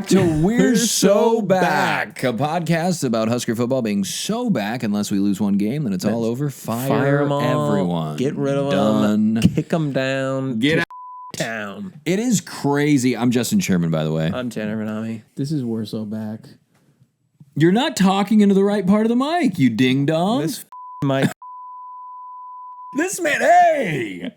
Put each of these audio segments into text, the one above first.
back to We're So Back, a podcast about Husker football being so back. Unless we lose one game, then it's all over. Fire them all, everyone. Get rid of them. Kick them down. Get out town. It is crazy. I'm Justin Sherman, by the way. I'm Tanner Vonnahme. This is We're So Back. You're not talking into the right part of the mic, you ding dong. This mic. This man, hey!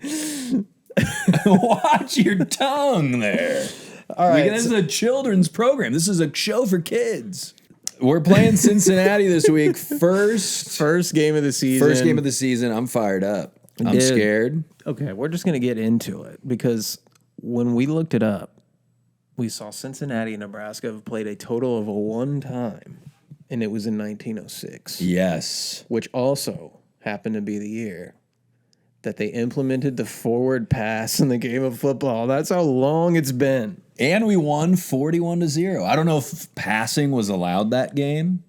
Watch your tongue there. All right. This is a children's program. This is a show for kids. We're playing Cincinnati this week. First game of the season. First game of the season. I'm fired up. I'm scared. Okay, we're just going to get into it because when we looked it up, we saw Cincinnati and Nebraska have played a total of one time, and it was in 1906. Yes. Which also happened to be the year that they implemented the forward pass in the game of football. That's how long it's been. And we won 41-0. I don't know if passing was allowed that game,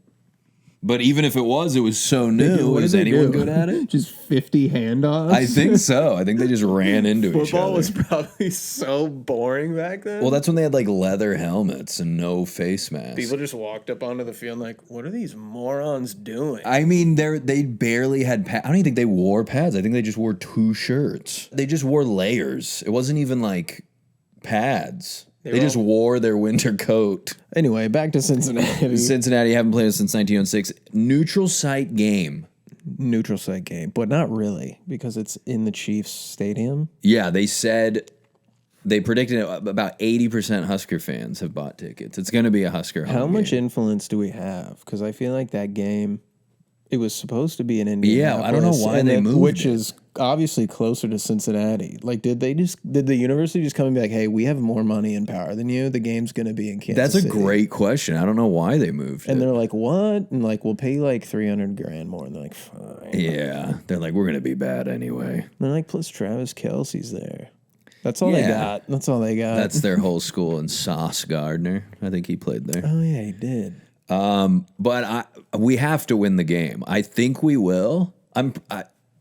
but even if it was so new. Was anyone good at it? Just 50 handoffs? I think so. I think they just ran into each other. Football was probably so boring back then. Well, that's when they had like leather helmets and no face masks. People just walked up onto the field like, what are these morons doing? I mean, they barely had pads. I don't even think they wore pads. I think they just wore 2 shirts. They just wore layers. It wasn't even like pads. They just wore their winter coat. Anyway, back to Cincinnati. Cincinnati haven't played it since 1906. Neutral site game. Neutral site game, but not really because it's in the Chiefs stadium. Yeah, they predicted about 80% Husker fans have bought tickets. It's going to be a Husker home How much game. influence do we have? Because I feel like that game, it was supposed to be in Indianapolis. Yeah, I don't know why they moved which it. is obviously closer to Cincinnati. Like, did the university just come and be like, hey, we have more money and power than you? The game's going to be in Kansas That's a City. great question. I don't know why they moved And it. they're like, what? And like, we'll pay you like $300,000 more. And they're like, fine. Yeah, they're like, we're going to be bad anyway. And they're like, plus Travis Kelce's there. That's all they got. That's all they got. That's their whole school. And Sauce Gardner, I think he played there. Oh, yeah, he did. But we have to win the game. I think we will.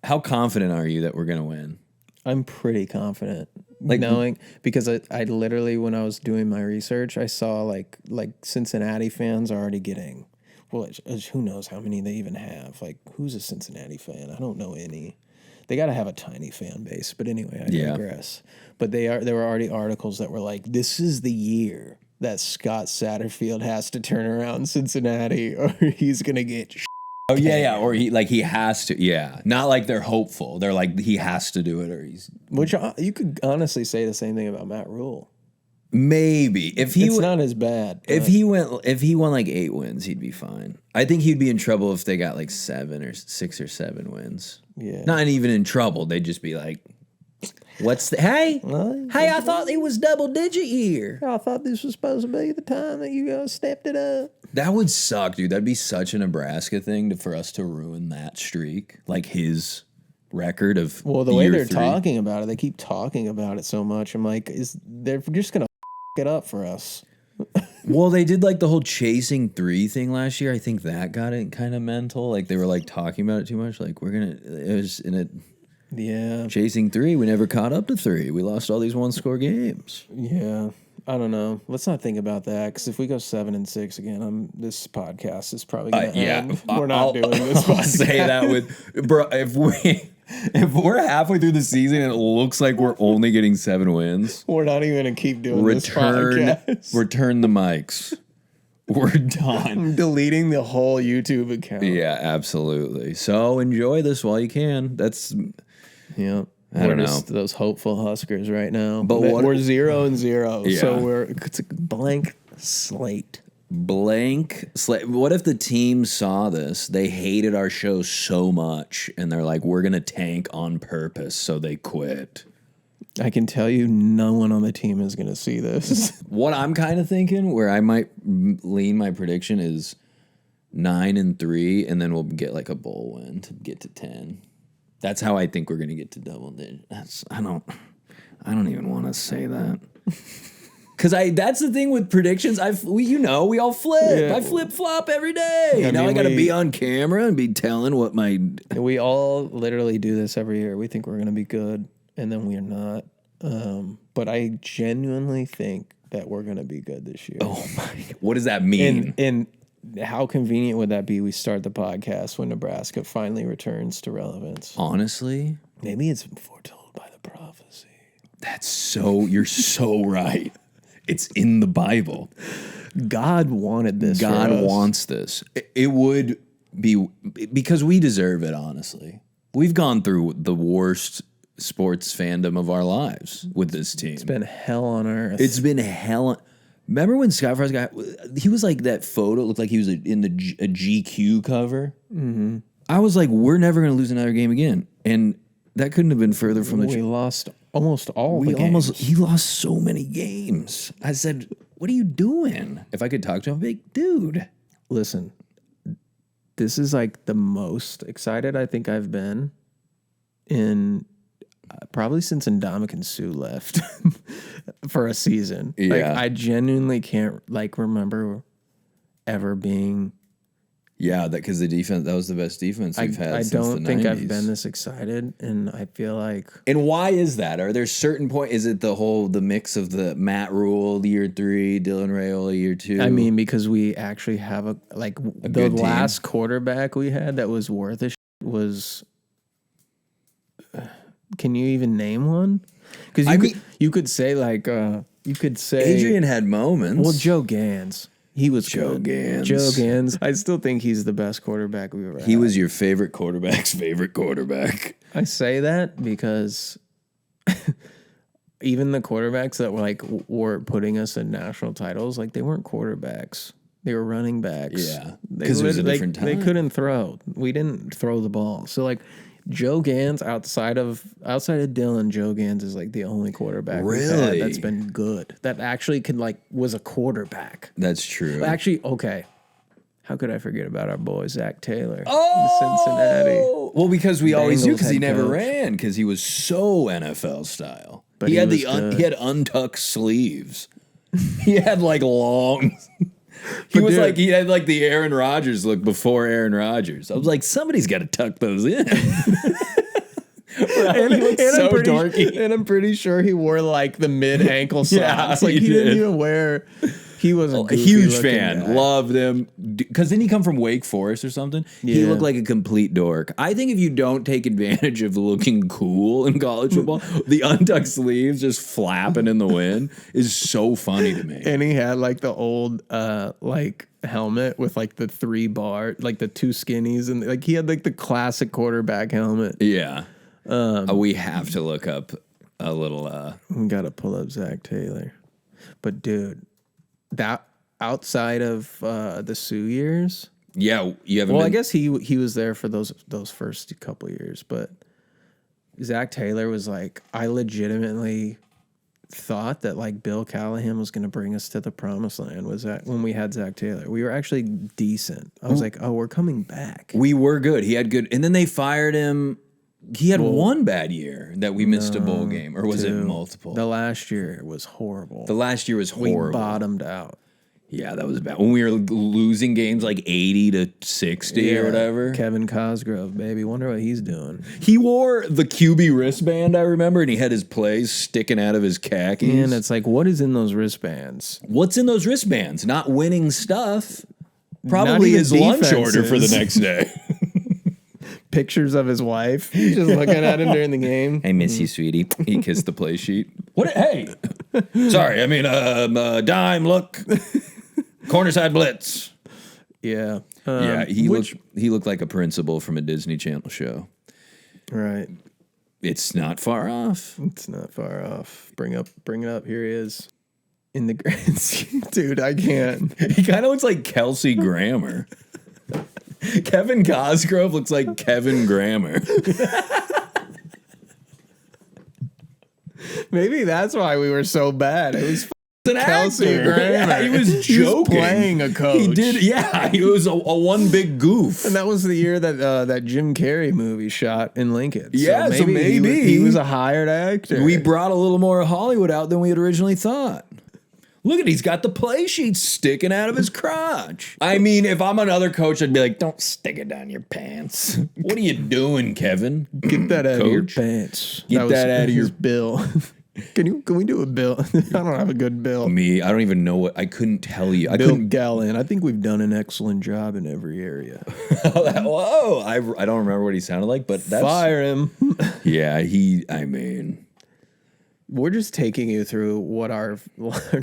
How confident are you that we're going to win? I'm pretty confident. Knowing because I literally, when I was doing my research, I saw like Cincinnati fans already getting, well, who knows how many they even have. Like, who's a Cincinnati fan? I don't know any. They got to have a tiny fan base. But anyway, I digress. But there were already articles that were like, this is the year that Scott Satterfield has to turn around Cincinnati or he's going to get Oh, yeah. Or he has to. Yeah. Not like they're hopeful. They're like, he has to do it or he's. Which you could honestly say the same thing about Matt Rule. Maybe. It's not as bad. If he won like 8 wins, he'd be fine. I think he'd be in trouble if they got like 7 or 6 or 7 wins. Yeah. Not even in trouble. They'd just be like, hey, I thought it was double-digit year. I thought this was supposed to be the time that you guys stepped it up. That would suck, dude. That'd be such a Nebraska thing for us to ruin that streak. Like his record of Well, the way they're 3. talking about it, they keep talking about it so much. I'm like, they're just going to it up for us. Well, they did like the whole chasing 3 thing last year. I think that got it kind of mental. Like they were like talking about it too much. Like it was in it. Yeah. Chasing 3, we never caught up to 3. We lost all these 1-score games. Yeah. I don't know. Let's not think about that because if we go 7-6 again, this podcast is probably going to end. We're not doing this podcast. I'll say that with, bro, if we're halfway through the season and it looks like we're only getting 7 wins, we're not even going to keep doing this podcast. Return the mics. We're done. I'm deleting the whole YouTube account. Yeah, absolutely. So enjoy this while you can. That's... Yeah. I don't know. Those hopeful Huskers right now. But we're 0-0, Yeah. so it's a blank slate. Blank slate. What if the team saw this? They hated our show so much, and they're like, we're going to tank on purpose, so they quit. I can tell you no one on the team is going to see this. What I'm kind of thinking, where I might lean my prediction, is 9-3, and then we'll get like a bowl win to get to 10. That's how I think we're going to get to double digits. I don't even want to say that. Because that's the thing with predictions. We all flip. Yeah. I flip-flop every day. Now I got to be on camera and be telling what my... We all literally do this every year. We think we're going to be good, and then we are not. But I genuinely think that we're going to be good this year. Oh my! What does that mean? And how convenient would that be? We start the podcast when Nebraska finally returns to relevance. Honestly, maybe it's foretold by the prophecy. You're so right. It's in the Bible. God wanted this. God wants this. It would be because we deserve it, honestly. We've gone through the worst sports fandom of our lives with this team. It's been hell on earth. It's been hell. Remember when Scott Frost he was like that photo, it looked like he was in a GQ cover. Mm-hmm. I was like, we're never going to lose another game again. And that couldn't have been further from the truth. We lost almost all the games. He lost so many games. I said, what are you doing? If I could talk to him, I'd be like, dude. Listen, this is like the most excited I think I've been in probably since Ndamukong Suh left for a season. Yeah. Like, I genuinely can't remember ever being. Yeah, because that was the best defense we've had since the 90s. I don't think I've been this excited, and I feel like. And why is that? Are there certain points? Is it the mix of the Matt Rule year 3, Dylan Raiola year 2? I mean, because we actually have the last quarterback we had that was worth a was. Can you even name one? Because you could say Adrian had moments. Well, Joe Gans. He was Joe good. Gans. Joe Gans. I still think he's the best quarterback we've ever had. He was your favorite quarterback's favorite quarterback. I say that because even the quarterbacks that were putting us in national titles, they weren't quarterbacks. They were running backs. Yeah, because it was a different time. They couldn't throw. We didn't throw the ball. So Joe Gans, outside of Dylan, Joe Gans is the only quarterback we've had that's been good. That actually was a quarterback. That's true. Actually, okay. How could I forget about our boy Zach Taylor? Oh, Cincinnati. Well, because we always do, because he head never coach. had because he was so NFL style. But he had he had untucked sleeves. He had long. He had the Aaron Rodgers look before Aaron Rodgers. I was like, somebody's got to tuck those in. And I'm pretty sure he wore the mid ankle socks. He didn't even wear. He was a huge fan. Guy. Loved him. Because didn't he come from Wake Forest or something? Yeah. He looked like a complete dork. I think if you don't take advantage of looking cool in college football, the untucked sleeves just flapping in the wind is so funny to me. And he had the old helmet with the 3 bar, the 2 skinnies, and he had the classic quarterback helmet. Yeah. We have to look up a little. We got to pull up Zach Taylor. But dude, that outside of the Sioux years, yeah, you haven't. Well, I guess he was there for those first couple years, but Zach Taylor was I legitimately thought that Bill Callahan was going to bring us to the promised land. Was that when we had Zach Taylor? We were actually decent. I was oh, we're coming back. We were good. He had good, and then they fired him. He had one bad year that we missed a bowl game, or was it multiple? The last year was horrible. We bottomed out. Yeah, that was bad. When we were losing games 80 to 60 or whatever. Kevin Cosgrove, baby. Wonder what he's doing. He wore the QB wristband, I remember, and he had his plays sticking out of his khakis. And it's what is in those wristbands? What's in those wristbands? Not winning stuff. Probably his lunch order for the next day. Pictures of his wife just looking at him during the game. I miss you, sweetie. He kissed the play sheet. What? Hey, sorry. I mean, dime. Look, corner side blitz. Yeah, He looked like a principal from a Disney Channel show. Right. It's not far off. It's not far off. Bring it up. Here he is. In the grand scheme, dude. I can't. He kind of looks like Kelsey Grammer. Kevin Cosgrove looks like Kevin Grammer. Maybe that's why we were so bad. It was Kelsey Grammer. Yeah, he was joking. He was playing a coach. He did. Yeah, he was a one big goof. And that was the year that that Jim Carrey movie shot in Lincoln. Yeah, so maybe he was a hired actor. We brought a little more Hollywood out than we had originally thought. Look at, he's got the play sheet sticking out of his crotch. I mean, if I'm another coach, I'd be like, don't stick it down your pants. What are you doing, Kevin? Get that out of your pants. Get that out of your bill. Get Can we do a bill? I don't have a good bill. Me, I don't even know what. I couldn't tell you. I Bill couldn't. Gallen. I think we've done an excellent job in every area. Whoa! I don't remember what he sounded like, but that's Fire him. yeah. I mean, We're just taking you through what our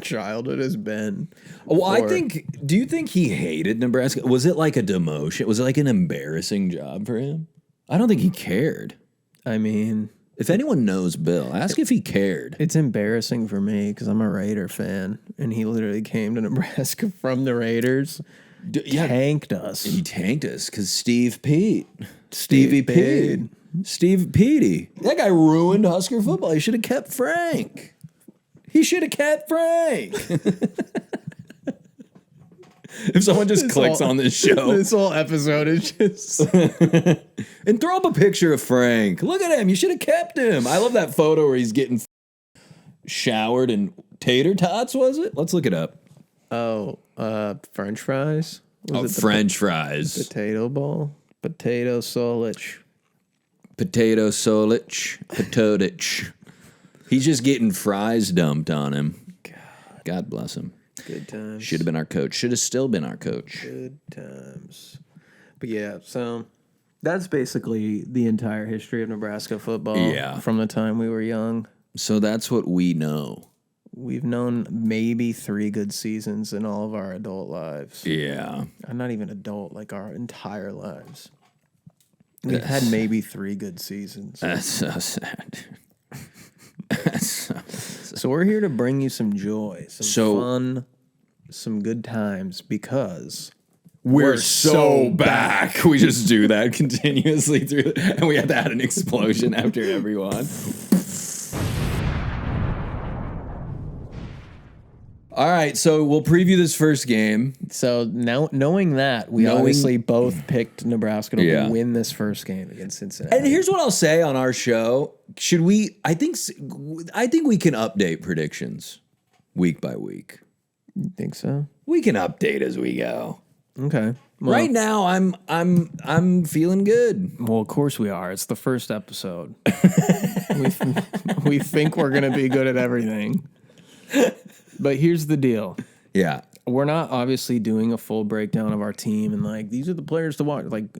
childhood has been. well, I think. Do you think he hated Nebraska? Was it like a demotion? Was it like an embarrassing job for him? I don't think he cared. I mean, If anyone knows Bill, ask if he cared. it's embarrassing for me because I'm a Raider fan, and he literally came to Nebraska from the Raiders. Tanked us. He tanked us because Stevie Pete. Steve Petey. That guy ruined Husker football. He should have kept Frank. If someone just clicks on this show. This whole episode is just... And throw up a picture of Frank. Look at him. You should have kept him. I love that photo where he's getting showered in tater tots, was it? Let's look it up. French fries? French fries. Potato bowl? Potato solich. Potato solich. Pototich. He's just getting fries dumped on him. God bless him. Good times. Should have been our coach. Should have still been our coach. Good times. But yeah, so that's basically the entire history of Nebraska football. Yeah. From the time we were young. So that's what we know. We've known maybe 3 good seasons in all of our adult lives. Yeah. I'm not even adult, like our entire lives. We've had maybe 3 good seasons. That's so sad. So we're here to bring you some joy, some fun, some good times because we're so back. We just do that continuously through, and we have to add an explosion after everyone. All right, so we'll preview this first game. So now, knowing that, we obviously both picked Nebraska to win this first game against Cincinnati. And here's what I'll say on our show: should we? I think we can update predictions week by week. You think so? We can update as we go. Okay. Well, Right now, I'm feeling good. Well, of course we are. It's the first episode. we think we're gonna be good at everything. But here's the deal. Yeah. We're not obviously doing a full breakdown of our team and like these are the players to watch. Like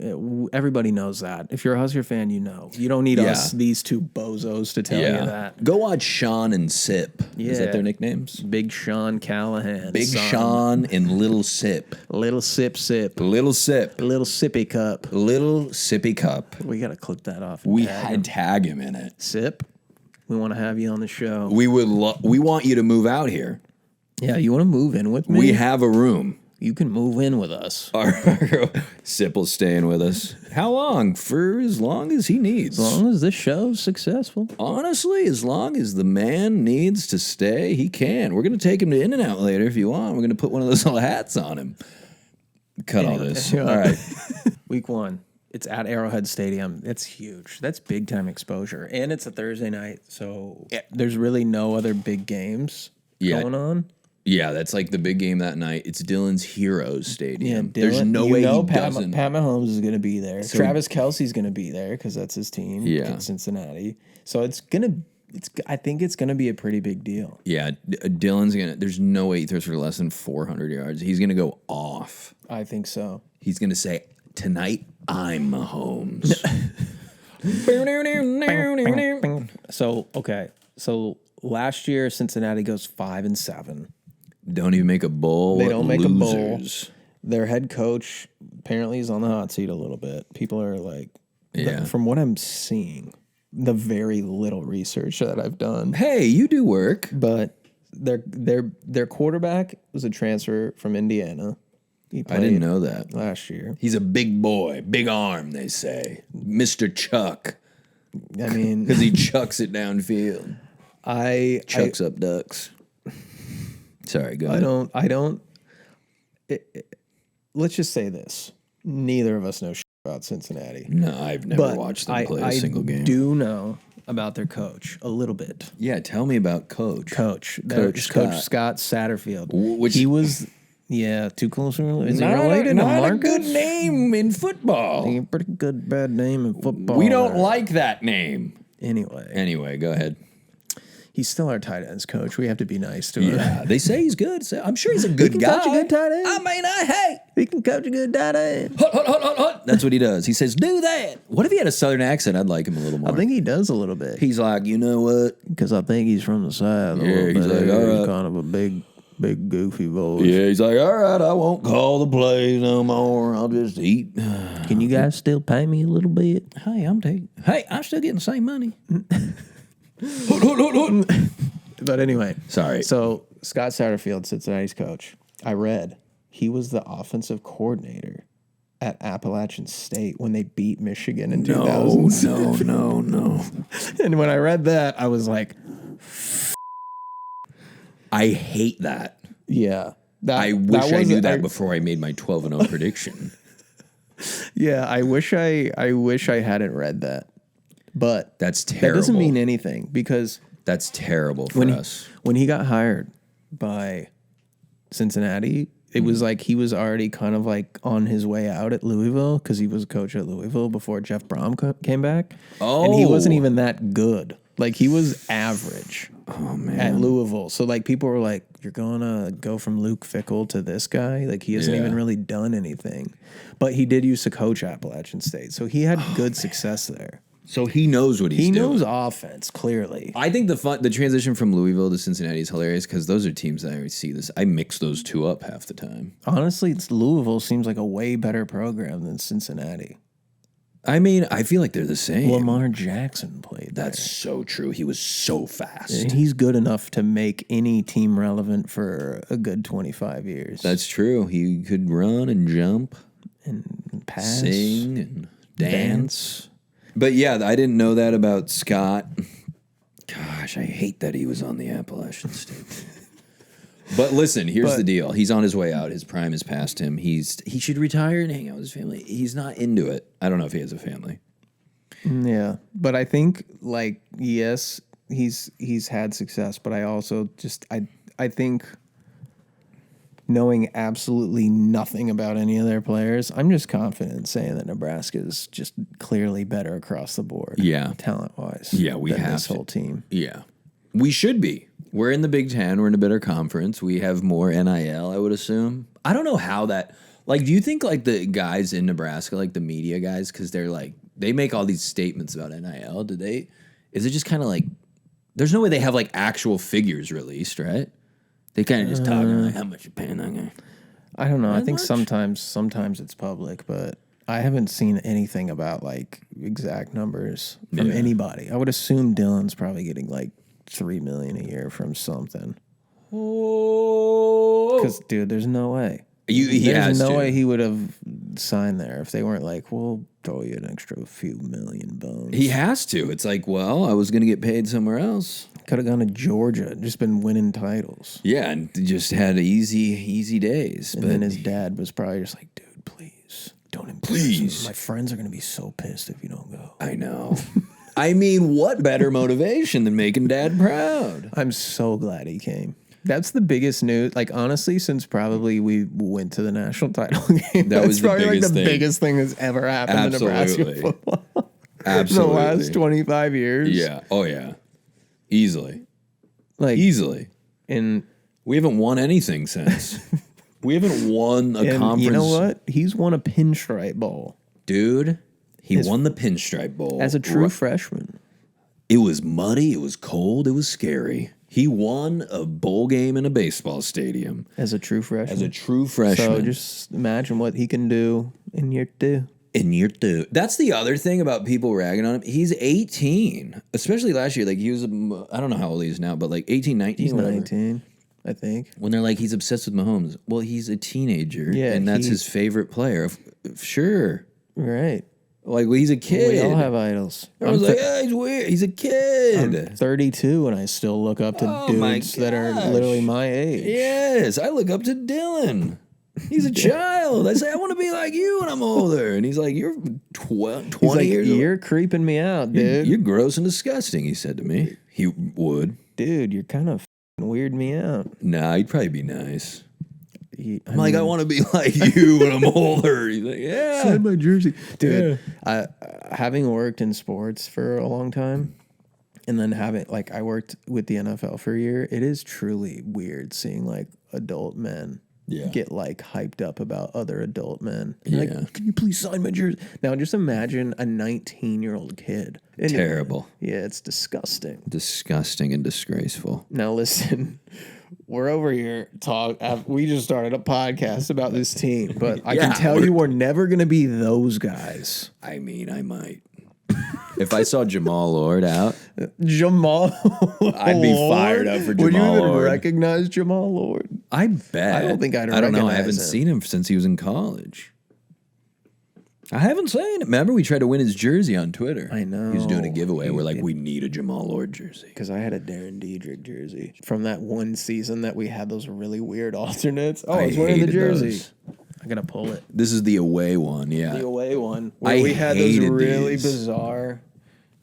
everybody knows that. If you're a Husker fan, you know. You don't need us, these 2 bozos, to tell you that. Go watch Sean and Sip. Yeah. Is that their nicknames? Big Sean Callahan. Big son. Sean and Little Sip. Little Sip. Little Sip. Little Sippy Cup. Little Sippy Cup. We got to clip that off. We had tag him in it. Sip. We want to have you on the show. We want you to move out here. Yeah, you want to move in with me? We have a room. You can move in with us. Sip will stay in with us. How long? For as long as he needs. As long as this show's successful. Honestly, as long as the man needs to stay, he can. We're going to take him to In-N-Out later if you want. We're going to put one of those little hats on him. Cut all this. All right. Week 1. It's at Arrowhead Stadium. It's huge. That's big time exposure. And it's a Thursday night, so there's really no other big games going on. Yeah, that's like the big game that night. It's Dylan's Heroes Stadium. Yeah, There's no way he doesn't. Pat Mahomes is going to be there. So, Travis Kelce's going to be there because that's his team in Cincinnati. So I think it's going to be a pretty big deal. Yeah, Dylan's going to, there's no way he throws for less than 400 yards. He's going to go off. I think so. He's going to say, tonight, I'm Mahomes. So last year, Cincinnati goes 5-7. Don't even make a bowl. They don't make a bowl. Losers. Their head coach apparently is on the hot seat a little bit. People are like, Yeah. from what I'm seeing, the very little research that I've done. Hey, you do work. But their quarterback was a transfer from Indiana. He I didn't know that. last year. He's a big boy, big arm, they say. Mr. Chuck. I mean, Because he chucks it downfield. Chucks up ducks. Sorry, go ahead. Let's just say this. Neither of us know shit about Cincinnati. No, I've never watched them play a single game. I do know about their coach a little bit. Yeah, tell me about Coach. Coach Scott Satterfield. Which he was, too close. Is he not related to not a Marcus? good name in football. A pretty good bad name in football. We don't like that name. Anyway, Anyway, go ahead. He's still our tight ends coach. We have to be nice to him. Yeah, they say he's good. So I'm sure he's a good can guy. coach a good tight end. I mean, hey. He can coach a good tight end. Hut. That's what he does. He says, do that. What if he had a southern accent? I'd like him a little more. I think he does a little bit. He's like, you know what? Because I think he's from the South. Yeah, he's like, all right. Kind of a big goofy voice. Yeah, he's like, all right, I won't call the plays no more. I'll just eat. Can you guys still pay me a little bit? Hey, I'm still getting the same money. But anyway. Sorry. So Scott Satterfield, Cincinnati's coach, I read he was the offensive coordinator at Appalachian State when they beat Michigan in 2000. No. And when I read that, I was like, I hate that. yeah. I wish I knew that before I made my 12-0 prediction. Yeah, I wish I hadn't read that. But That's terrible. that doesn't mean anything because That's terrible for us. when he got hired by Cincinnati, it was like he was already kind of like on his way out at Louisville because he was a coach at Louisville before Jeff Brom came back. And he wasn't even that good. Like he was average at Louisville. So like people were like, you're going to go from Luke Fickell to this guy? Like he hasn't even really done anything. But he did used to coach Appalachian State. So he had good success there. So he knows what he's doing. He knows offense, clearly. I think the transition from Louisville to Cincinnati is hilarious because those are teams that I always see this. I mix those two up half the time. Honestly, Louisville seems like a way better program than Cincinnati. I mean, I feel like they're the same. Lamar Jackson played there. That's so true. He was so fast. And he's good enough to make any team relevant for a good 25 years. That's true. He could run and jump, and pass. sing and dance. But yeah, I didn't know that about Scott. Gosh, I hate that he was on the Appalachian State. But listen, here's the deal. He's on his way out. His prime is past him. He should retire and hang out with his family. He's not into it. I don't know if he has a family. Yeah, but I think like yes, he's had success, but I also just I think knowing absolutely nothing about any of their players, I'm just confident saying that Nebraska is just clearly better across the board. Yeah. Talent-wise. Yeah, we have this whole team. Yeah. We should be. We're in the Big Ten. We're in a better conference. We have more NIL, I would assume. I don't know how that... Like, do you think, like, the guys in Nebraska, like the media guys, because they're, like... They make all these statements about NIL. Do they... Is it just kind of like... There's no way they have, like, actual figures released, right? They kind of just talk like, how much you paying that guy? I don't know. I think much? sometimes it's public, but I haven't seen anything about like exact numbers from anybody. I would assume Dylan's probably getting like $3 million a year from something. Oh, Because dude, there's no way. There's no way he would have signed there if they weren't like, we'll throw you an extra few million bones. He has to. It's like, well, I was going to get paid somewhere else. Could have gone to Georgia, just been winning titles. Yeah, and just had easy days. And then his dad was probably just like, dude, please don't embarrass me. My friends are going to be so pissed if you don't go. I know. I mean, what better motivation than making dad proud? I'm so glad he came. That's the biggest news. Like, honestly, since probably we went to the national title game, that was probably like the thing. biggest thing that's ever happened to Nebraska football. Absolutely. The last 25 years. Yeah. Oh, yeah. Easily. Like, Easily. And we haven't won anything since. We haven't won a conference. You know what? He's won a pinstripe bowl. Dude, he won the pinstripe bowl. As a true freshman. It was muddy. It was cold. It was scary. He won a bowl game in a baseball stadium. As a true freshman. So just imagine what he can do in year two. That's the other thing about people ragging on him. He's 18, especially last year. Like he was, I don't know how old he is now, but like 18, 19. He's 19, I think. When they're like, he's obsessed with Mahomes. Well, he's a teenager, yeah, and that's his favorite player. Sure. Right. Like, well, he's a kid. We all have idols. I was like, yeah, he's weird. He's a kid. I'm 32, and I still look up to dudes that are literally my age. Yes, I look up to Dylan. He's a child. I say, I want to be like you when I'm older. And he's like, you're 20 years old. You're creeping me out, dude. You're gross and disgusting, he said to me. He would. Dude, you're kind of weird me out. Nah, he'd probably be nice. I want to be like you when I'm older. He's like, yeah. Sign my jersey. Dude, having worked in sports for a long time, And then I worked with the NFL for a year. It is truly weird seeing like adult men get like hyped up about other adult men. Like, can you please sign my jersey? Now just imagine a 19-year-old kid. Terrible. Yeah, it's disgusting. Disgusting and disgraceful. Now listen, we're over here we just started a podcast about this team, but I can tell you we're never going to be those guys. I mean, I might. If I saw Jamal Lord out, Jamal I'd be fired up for Jamal Would you even Lord. recognize Jamal Lord? I bet. I don't think I'd I don't know. I recognize haven't him. seen him since he was in college. I haven't seen it. Remember, we tried to win his jersey on Twitter. I know. He was doing a giveaway. We're like, we need a Jamal Lord jersey. Because I had a Darren Diedrich jersey from that one season that we had those really weird alternates. Oh, I was wearing the hated jersey. those. I gotta pull it. This is the away one, yeah. The away one. Where I we had those hated really these. bizarre.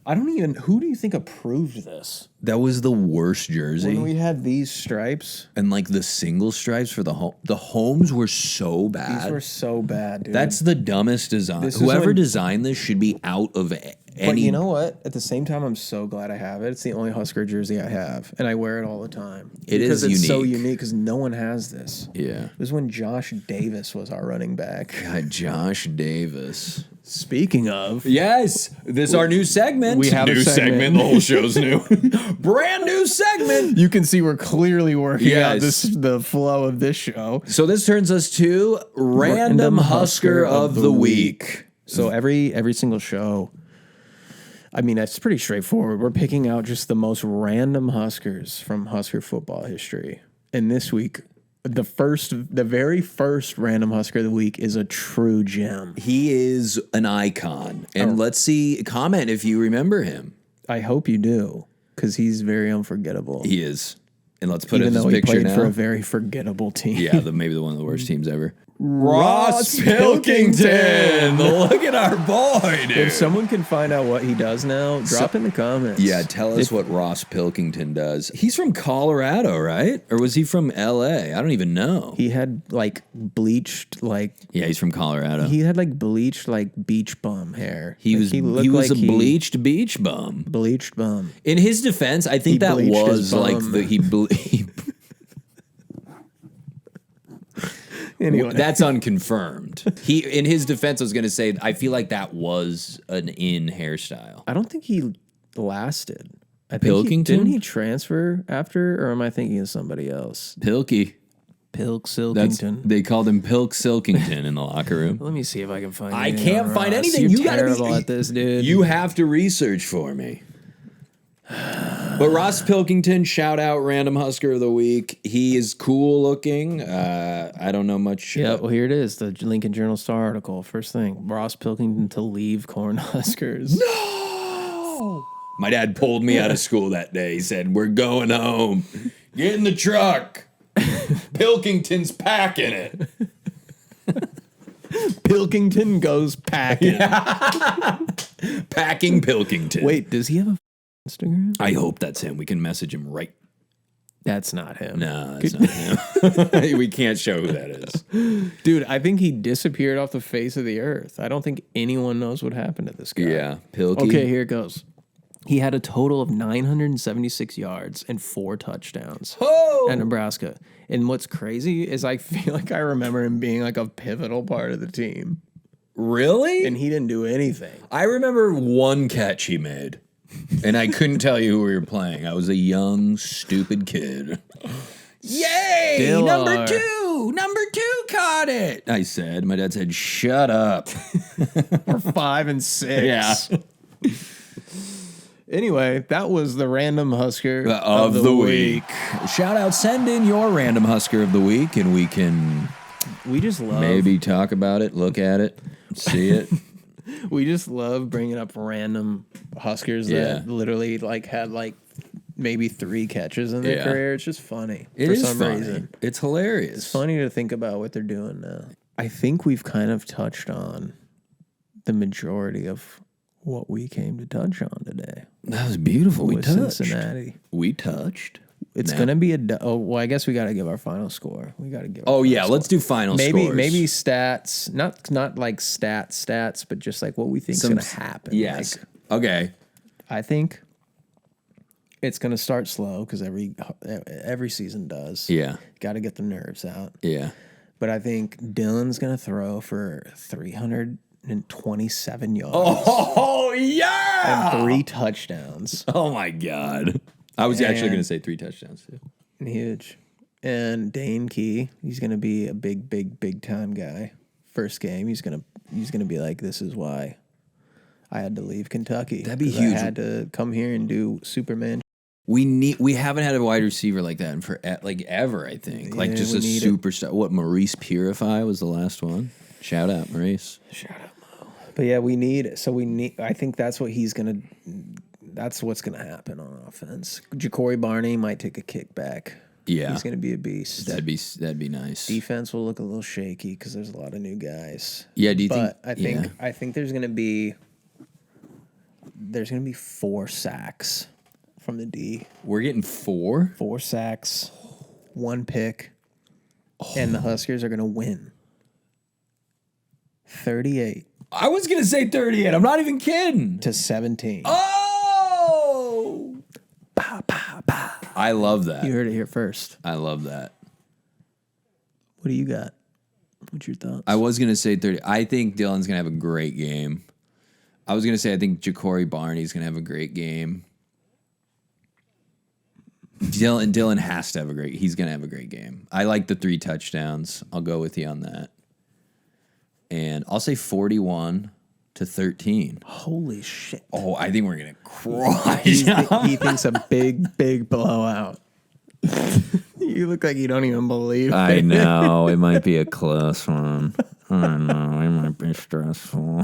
Who do you think approved this? That was the worst jersey. When we had these stripes, And like the single stripes for the home. The homes were so bad. these were so bad, dude. That's the dumbest design. This is Whoever when- designed this should be out of any. But you know what? At the same time, I'm so glad I have it. It's the only Husker jersey I have, and I wear it all the time. It is because it's so unique. unique because no one has this. Yeah. It was when Josh Davis was our running back. God, Josh Davis. Speaking of, Yes, this is our new segment. We have a new segment. The whole show's new. Brand new segment. you can see we're clearly working out Yes. the flow of this show. So this turns us to Random Husker of the Week. So every single show, I mean, it's pretty straightforward. We're picking out just the most random Huskers from Husker football history. And this week, the very first random Husker of the week is a true gem. He is an icon. And let's see, comment if you remember him. I hope you do, because he's very unforgettable. He is. And let's put Even his though he picture played now. for a very forgettable team. Yeah, maybe one of the worst teams ever. Ross Pilkington. Look at our boy, dude. If someone can find out what he does now, drop in the comments. Yeah, tell us what Ross Pilkington does. He's from Colorado, right? Or was he from L.A.? I don't even know. He had like bleached Yeah, he's from Colorado. he had like bleached beach bum hair. He Like, was looked a like bleached beach bum. bleached bum. In his defense, I think He that bleached was his like bum. he Anyway, that's unconfirmed. In his defense, I was going to say I feel like that was an in hairstyle. I don't think he lasted. I think Pilkington? didn't he transfer after, or am I thinking of somebody else? Pilky. Pilk That's Silkington. they called him Pilk Silkington in the locker room. Let me see if I can find. I anything can't on find Ross. anything. You're You gotta terrible be at this, dude. You have to research for me. But Ross Pilkington, shout out Random Husker of the Week. He is cool looking. I don't know much. Yeah, well, here it is. The Lincoln Journal Star article. First thing, Ross Pilkington to leave Corn Huskers. No! My dad pulled me out of school that day. He said, "We're going home. Get in the truck. Pilkington's packing it." Pilkington goes packing. Packing Pilkington. Wait, does he have a Instagram? I hope that's him. We can message him right. That's not him. No, that's not him. We can't show who that is. Dude, I think he disappeared off the face of the earth. I don't think anyone knows what happened to this guy. Yeah, Pilky. Okay, here it goes. He had a total of 976 yards and 4 touchdowns at Nebraska. And what's crazy is I feel like I remember him being like a pivotal part of the team. Really? And he didn't do anything. I remember one catch he made, and I couldn't tell you who we were playing. I was a young, stupid kid. Yay! Still Number are. 2! Number 2 caught it! I said. My dad said, "Shut up." Or 5 and 6. Yeah. Anyway, that was the random Husker Of the week. Shout out, send in your Random Husker of the Week, and we can We just love maybe talk about it, look at it, see it. we just love bringing up random Huskers that literally had maybe 3 catches in their career. It's just funny It for is some funny. reason. It's hilarious. It's funny to think about what they're doing now. I think we've kind of touched on the majority of what we came to touch on today That was beautiful. We with touched. Cincinnati. We touched. It's Now- going to be well, I guess we got to give our final score. We got to give our Oh final yeah, let's do final scores. maybe stats, not like stats, but just like what we think's going to happen. Yes. Like, Okay. I think It's going to start slow because every season does. Yeah. Got to get the nerves out. Yeah. But I think Dylan's going to throw for 327 yards. Oh, yeah. And 3 touchdowns. Oh, my God. I was actually going to say 3 touchdowns, too. Huge. And Dane Key, he's going to be a big time guy. First game, he's going to be like, this is why I had to leave Kentucky. That'd be huge. I had to come here and do Superman. We haven't had a wide receiver like that for ever, I think. Like just a superstar. What, Maurice Purify was the last one? Shout out, Maurice. Shout out, Mo. But yeah, I think that's what that's what's going to happen on offense. Ja'Cory Barney might take a kick back. Yeah. He's going to be a beast. That'd be nice. Defense will look a little shaky because there's a lot of new guys. Yeah, do you think? Yeah. I think there's going to be 4 sacks from the D. We're getting 4? 4 sacks, 1 pick, and the Huskers are going to win. 38. I was going to say 38. I'm not even kidding. To 17. Oh! Bah, bah, bah. I love that. You heard it here first. I love that. What do you got? What's your thoughts? I was going to say 30. I think Dylan's going to have a great game. I was going to say I think Ja'Cory Barney's going to have a great game. Dylan has to have he's going to have a great game. I like the 3 touchdowns. I'll go with you on that. And I'll say 41-13. Holy shit. Oh, I think we're going to cry. He thinks a big blowout. You look like you don't even believe it. I know. It might be a close one. I know. It might be stressful.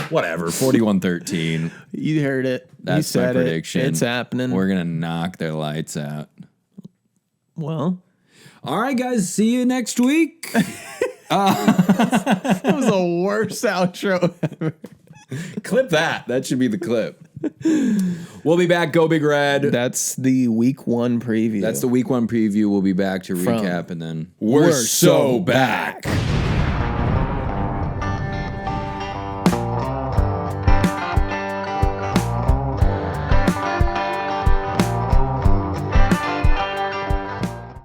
Whatever. 41-13. You heard it. That's you said my prediction. It's happening. We're going to knock their lights Well. All right, guys. See you next week. That was the worst outro ever. Clip that. That should be the clip. We'll be back. Go Big Red. That's the week 1 preview. That's the week 1 preview. We'll be back to recap, and then we're so back.